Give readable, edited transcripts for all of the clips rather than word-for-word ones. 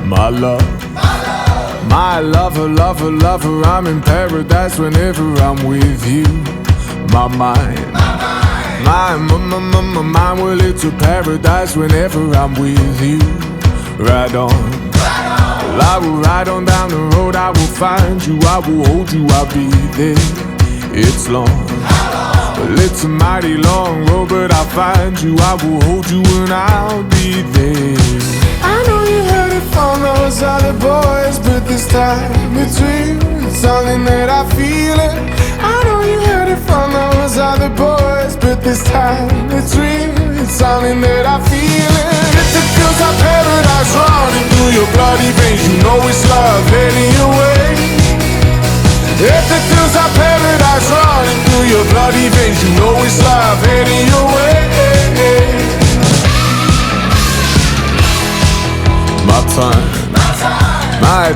My love, my lover, lover, lover, I'm in paradise whenever I'm with you. My mind, my mind, well it's a paradise whenever I'm with you. Ride on, well, I will ride on down the road, I will find you, I will hold you, I'll be there. It's long, well it's a mighty long road, but I'll find you, I will hold you and I'll be there. I know you heard it from those other boys, but this time it's real, it's something that I feel it. I know you heard it from those other boys, but this time it's real, it's something that I feel it. If it feels like paradise running through your bloody veins, you know it's love heading your way. If it feels like paradise running through your bloody veins, you know it's love heading your way. My time, my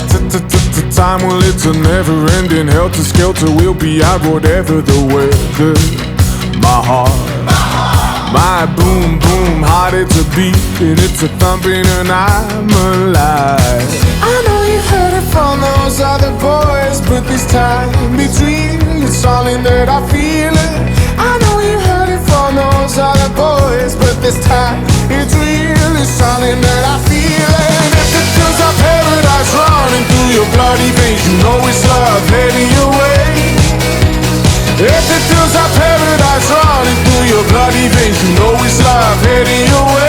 time, well it's a never-ending helter-skelter. We'll be out whatever the weather. My heart, my boom, boom, heart it's a beating, it's a thumping and I'm alive. I know you heard it from those other boys, but this time it's real, it's something that I feel it. I know you heard it from those other boys, but this time it's real, it's something that I feel it. If it feels like paradise running through your bloody veins, you know it's love heading your way. If it feels like paradise running through your bloody veins, you know it's love heading your way.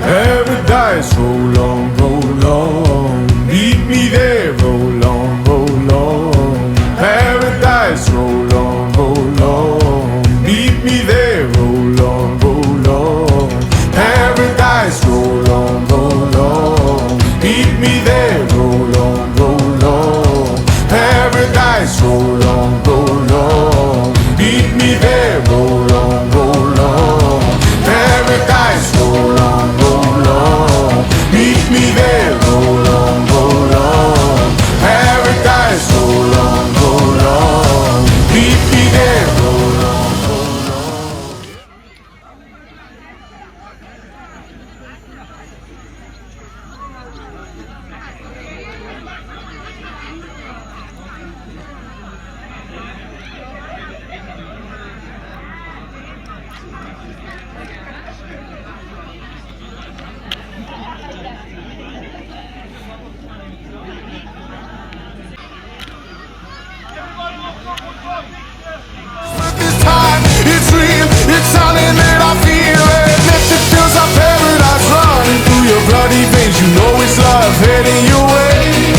Paradise, roll on, roll on. Meet me there, roll on, roll on. Paradise, roll on, roll on. Meet me there, roll on, roll on. Paradise, roll on, roll on. Meet me there, roll on, roll on. Paradise, roll on, roll on. Meet me there, roll on, roll on. Paradise, roll on, roll on. Meet me there, roll on, roll on. Paradise, roll on, roll on. Meet me there, roll on, roll on. This time it's real, it's something that I feel it. If it feels like paradise running through your bloody veins, you know it's love heading your way.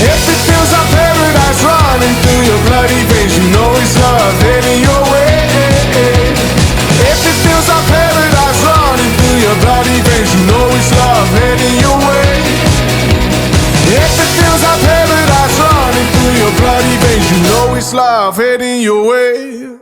If it feels like paradise running through your bloody veins, you know it's love heading your way. If it feels like paradise running through your bloody veins, you know it's love heading your way. If it feels like paradise running through your bloody veins, you know it's love heading your way.